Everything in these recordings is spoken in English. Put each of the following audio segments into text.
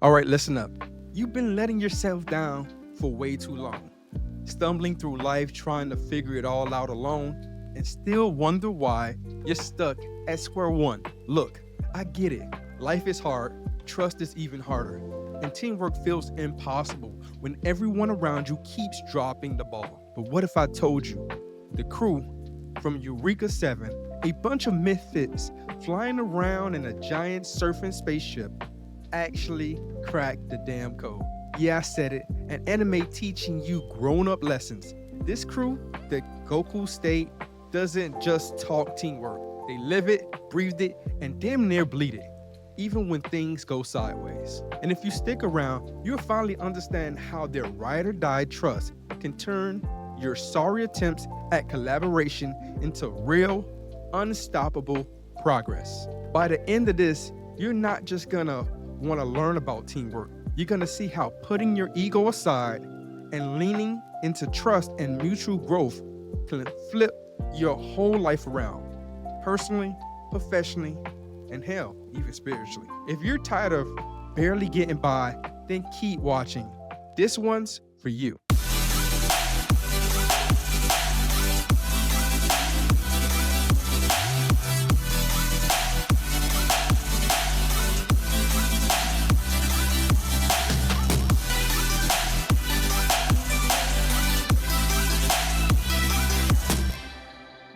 All right, listen up. You've been letting yourself down for way too long, stumbling through life trying to figure it all out alone, and still wonder why you're stuck at square one. Look, I get it. Life is hard, trust is even harder, and teamwork feels impossible when everyone around you keeps dropping the ball. But what if I told you the crew from Eureka 7, a bunch of misfits flying around in a giant surfing spaceship, actually cracked the damn code? Yeah, I said it. An anime teaching you grown-up lessons. This crew, the Gecko State, doesn't just talk teamwork. They live it, breathe it, and damn near bleed it, even when things go sideways. And if you stick around, you'll finally understand how their ride or die trust can turn your sorry attempts at collaboration into real, unstoppable progress. By the end of this, you're not just gonna want to learn about teamwork. You're gonna see how putting your ego aside and leaning into trust and mutual growth can flip your whole life around, personally, professionally, and hell, even spiritually. If you're tired of barely getting by, then keep watching. This one's for you.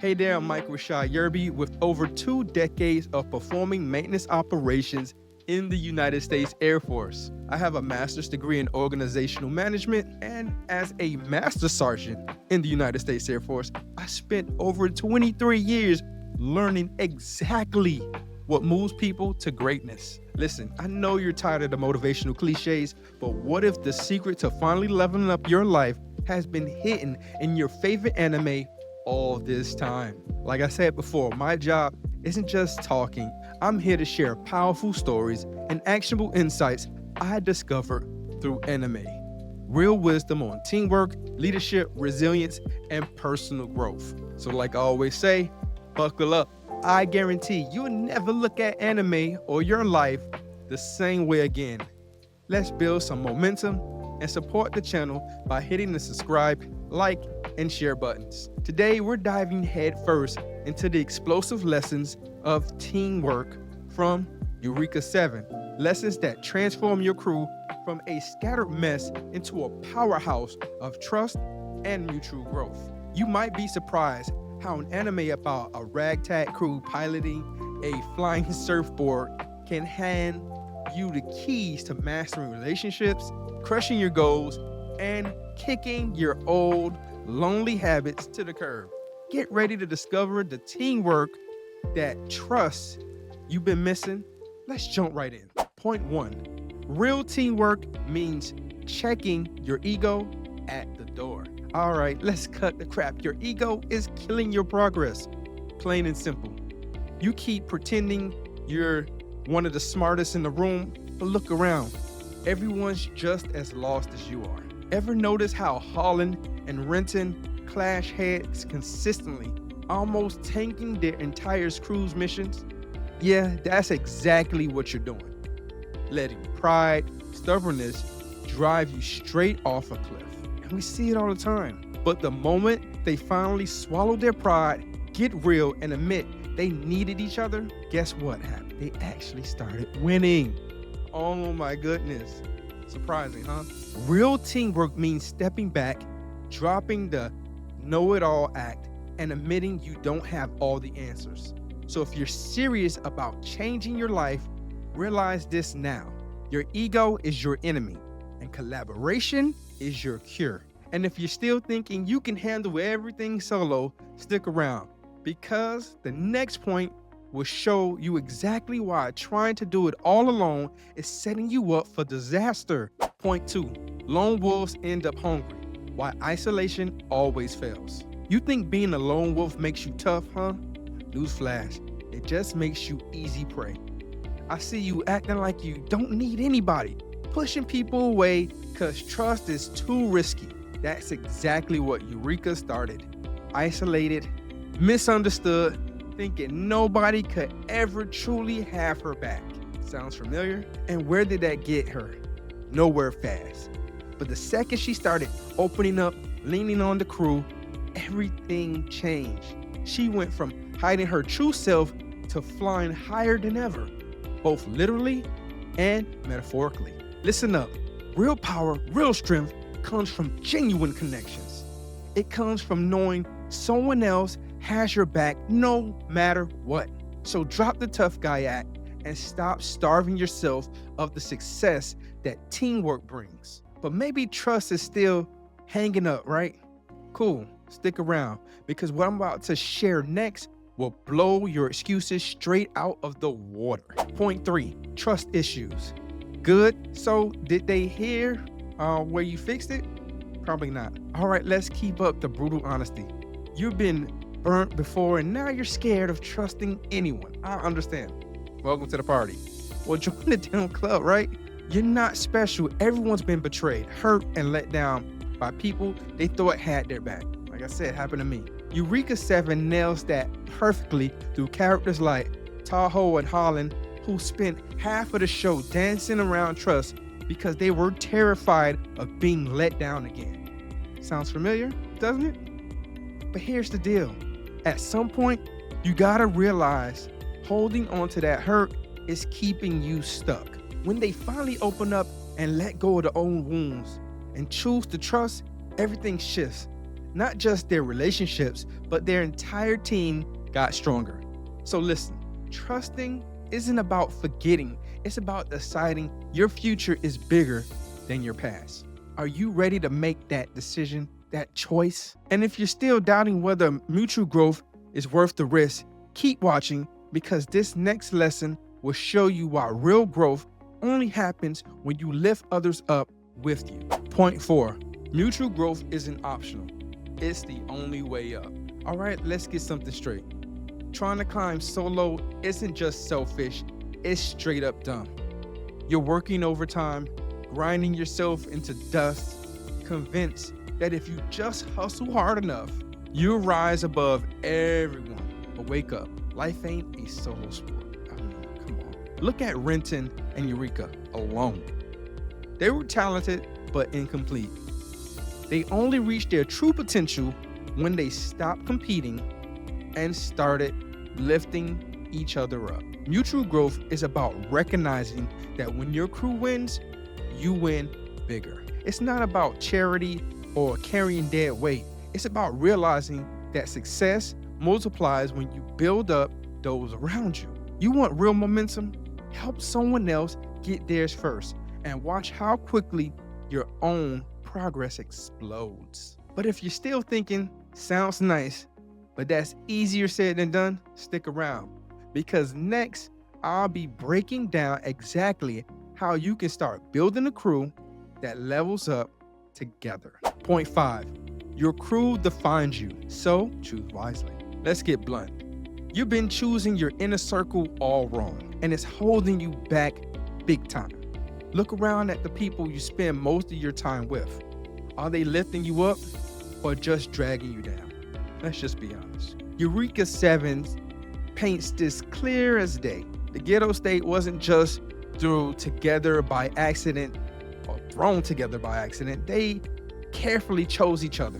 Hey there, I'm Mike Rashad Yearby with over 2 decades of performing maintenance operations in the United States Air Force. I have a master's degree in organizational management, and as a master sergeant in the United States Air Force, I spent over 23 years learning exactly what moves people to greatness. Listen, I know you're tired of the motivational cliches, but what if the secret to finally leveling up your life has been hidden in your favorite anime all this time? Like I said before, my job isn't just talking. I'm here to share powerful stories and actionable insights I discovered through anime. Real wisdom on teamwork, leadership, resilience, and personal growth. So like I always say, buckle up. I guarantee you'll never look at anime or your life the same way again. Let's build some momentum and support the channel by hitting the subscribe, like, and share buttons. Today, we're diving headfirst into the explosive lessons of teamwork from Eureka 7. Lessons that transform your crew from a scattered mess into a powerhouse of trust and mutual growth. You might be surprised how an anime about a ragtag crew piloting a flying surfboard can hand you the keys to mastering relationships, crushing your goals, and kicking your old lonely habits to the curb. Get ready to discover the teamwork, that trust you've been missing. Let's jump right in. Point 1, real teamwork means checking your ego at the door. All right, let's cut the crap. Your ego is killing your progress. Plain and simple. You keep pretending you're one of the smartest in the room, but look around. Everyone's just as lost as you are. Ever notice how Holland and Renton clash heads consistently, almost tanking their entire crew's missions? Yeah, that's exactly what you're doing. Letting pride, stubbornness drive you straight off a cliff. And we see it all the time. But the moment they finally swallow their pride, get real, and admit they needed each other, guess what happened? They actually started winning. Oh my goodness. Surprising, huh? Real teamwork means stepping back, dropping the know-it-all act, and admitting you don't have all the answers. So if you're serious about changing your life, realize this now. Your ego is your enemy, and collaboration is your cure. And if you're still thinking you can handle everything solo, stick around, because the next point will show you exactly why trying to do it all alone is setting you up for disaster. Point 2, lone wolves end up hungry, why isolation always fails. You think being a lone wolf makes you tough, huh? Newsflash, it just makes you easy prey. I see you acting like you don't need anybody, pushing people away because trust is too risky. That's exactly what Eureka started. Isolated, misunderstood, thinking nobody could ever truly have her back. Sounds familiar? And where did that get her? Nowhere fast. But the second she started opening up, leaning on the crew, everything changed. She went from hiding her true self to flying higher than ever, both literally and metaphorically. Listen up. Real power, real strength comes from genuine connections. It comes from knowing someone else has your back no matter what. So drop the tough guy act and stop starving yourself of the success that teamwork brings. But maybe trust is still hanging up, right? Cool, stick around, because what I'm about to share next will blow your excuses straight out of the water. Point 3, trust issues. Good, so did they hear where you fixed it? Probably not. All right, let's keep up the brutal honesty. You've been burnt before and now you're scared of trusting anyone. I understand. Welcome to the party. Well, join the damn club, right? You're not special. Everyone's been betrayed, hurt, and let down by people they thought had their back. Like I said, happened to me. Eureka 7 nails that perfectly through characters like Tahoe and Holland, who spent half of the show dancing around trust because they were terrified of being let down again. Sounds familiar, doesn't it? But here's the deal. At some point, you gotta realize holding on to that hurt is keeping you stuck. When they finally open up and let go of their own wounds and choose to trust, everything shifts. Not just their relationships, but their entire team got stronger. So listen, trusting isn't about forgetting. It's about deciding your future is bigger than your past. Are you ready to make that decision, that choice? And if you're still doubting whether mutual growth is worth the risk, keep watching, because this next lesson will show you why real growth only happens when you lift others up with you. Point 4, mutual growth isn't optional. It's the only way up. All right, let's get something straight. Trying to climb solo isn't just selfish, it's straight up dumb. You're working overtime, grinding yourself into dust, convinced that if you just hustle hard enough, you'll rise above everyone. But wake up, life ain't a solo sport. I mean, come on. Look at Renton and Eureka alone. They were talented, but incomplete. They only reached their true potential when they stopped competing and started lifting each other up. Mutual growth is about recognizing that when your crew wins, you win bigger. It's not about charity or carrying dead weight. It's about realizing that success multiplies when you build up those around you. You want real momentum? Help someone else get theirs first and watch how quickly your own progress explodes. But if you're still thinking, sounds nice, but that's easier said than done, stick around, because next I'll be breaking down exactly how you can start building a crew that levels up together. Point 5, your crew defines you, so choose wisely. Let's get blunt. You've been choosing your inner circle all wrong, and it's holding you back big time. Look around at the people you spend most of your time with. Are they lifting you up or just dragging you down? Let's just be honest. Eureka 7 paints this clear as day. The Gecko State wasn't just thrown together by accident or thrown together by accident. They carefully chose each other,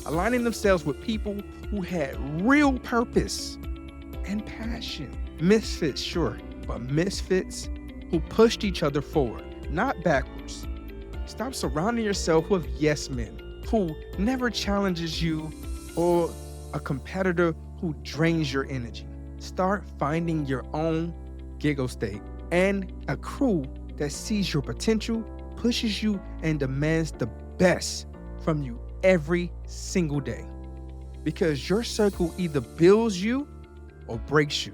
aligning themselves with people who had real purpose and passion. Misfits, sure, but misfits who pushed each other forward, not backwards. Stop surrounding yourself with yes men who never challenges you or a competitor who drains your energy. Start finding your own Gecko State and a crew that sees your potential, pushes you, and demands the best from you every single day. Because your circle either builds you or breaks you.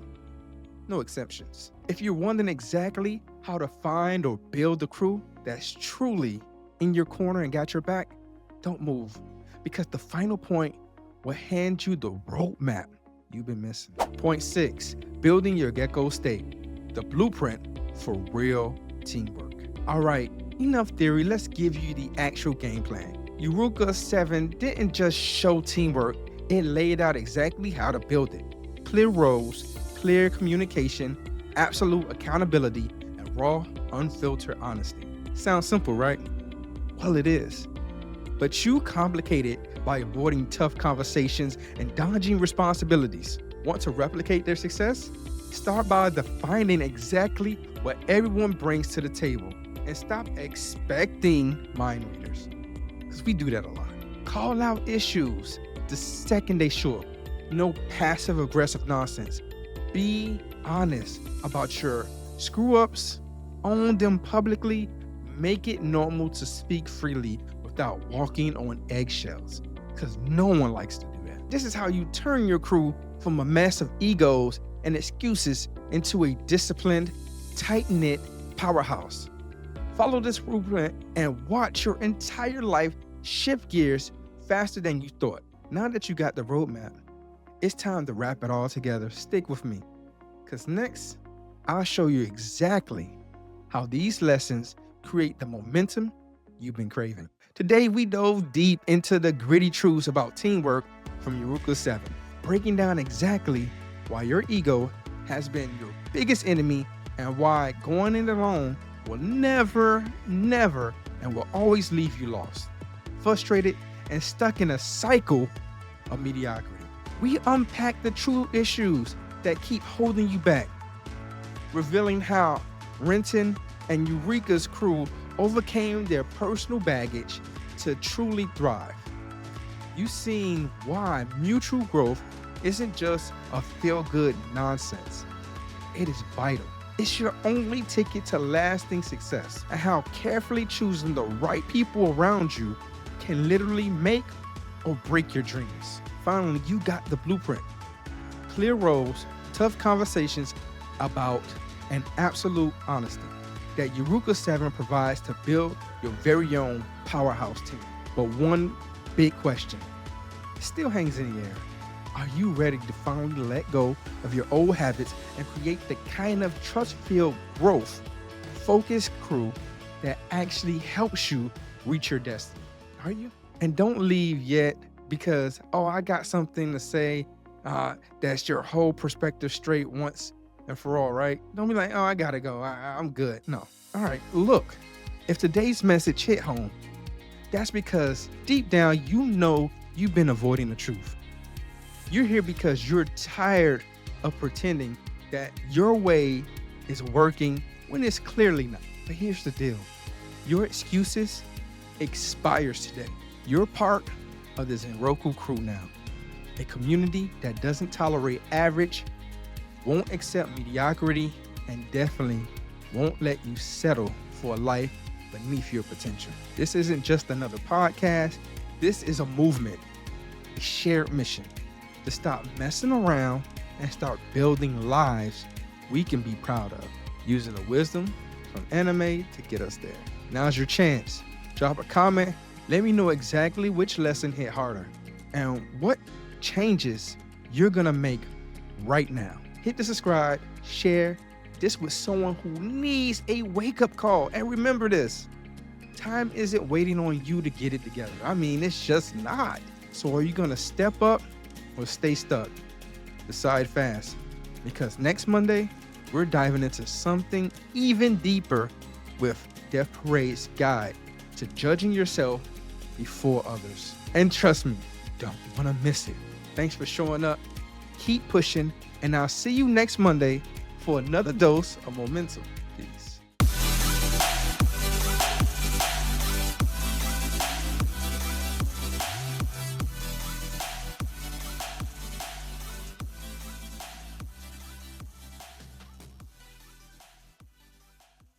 No exceptions. If you're wondering exactly how to find or build a crew that's truly in your corner and got your back, don't move, because the final point will hand you the roadmap you've been missing. Point 6, building your Gecko State, the blueprint for real teamwork. All right, enough theory, let's give you the actual game plan. Eureka 7 didn't just show teamwork, it laid out exactly how to build it. Clear roles, clear communication, absolute accountability, raw, unfiltered honesty. Sounds simple, right? Well, it is. But you complicate it by avoiding tough conversations and dodging responsibilities. Want to replicate their success? Start by defining exactly what everyone brings to the table and stop expecting mind readers, because we do that a lot. Call out issues the second they show up. No passive aggressive nonsense. Be honest about your screw ups, own them publicly, make it normal to speak freely without walking on eggshells, because no one likes to do that. This is how you turn your crew from a mess of egos and excuses into a disciplined, tight-knit powerhouse. Follow this blueprint and watch your entire life shift gears faster than you thought. Now that you got the roadmap, it's time to wrap it all together. Stick with me, because next, I'll show you exactly how these lessons create the momentum you've been craving. Today, we dove deep into the gritty truths about teamwork from Eureka 7, breaking down exactly why your ego has been your biggest enemy and why going it alone will never, and will always leave you lost, frustrated, and stuck in a cycle of mediocrity. We unpack the true issues that keep holding you back, revealing how Renton and Eureka's crew overcame their personal baggage to truly thrive. You've seen why mutual growth isn't just a feel-good nonsense. It is vital. It's your only ticket to lasting success, and how carefully choosing the right people around you can literally make or break your dreams. Finally, you got the blueprint. Clear roles, tough conversations about an absolute honesty that Eureka 7 provides to build your very own powerhouse team. But one big question still hangs in the air. Are you ready to finally let go of your old habits and create the kind of trust-filled growth, focused crew that actually helps you reach your destiny? Are you? And don't leave yet because, I got something to say that's your whole perspective straight once and for all, right? Don't be like, I gotta go. I'm good. No. All right, look, if today's message hit home, that's because deep down, you know you've been avoiding the truth. You're here because you're tired of pretending that your way is working when it's clearly not. But here's the deal. Your excuses expires today. You're part of this Roku crew now. A community that doesn't tolerate average, won't accept mediocrity, and definitely won't let you settle for a life beneath your potential. This isn't just another podcast. This is a movement, a shared mission to stop messing around and start building lives we can be proud of, using the wisdom from anime to get us there. Now's your chance. Drop a comment. Let me know exactly which lesson hit harder and what changes you're gonna make right now. Hit the subscribe, share this with someone who needs a wake-up call. And remember this, time isn't waiting on you to get it together. It's just not. So are you gonna step up or stay stuck? Decide fast, because next Monday, we're diving into something even deeper with Death Parade's guide to judging yourself before others. And trust me, you don't want to miss it. Thanks for showing up. Keep pushing, and I'll see you next Monday for another dose of momentum. Peace.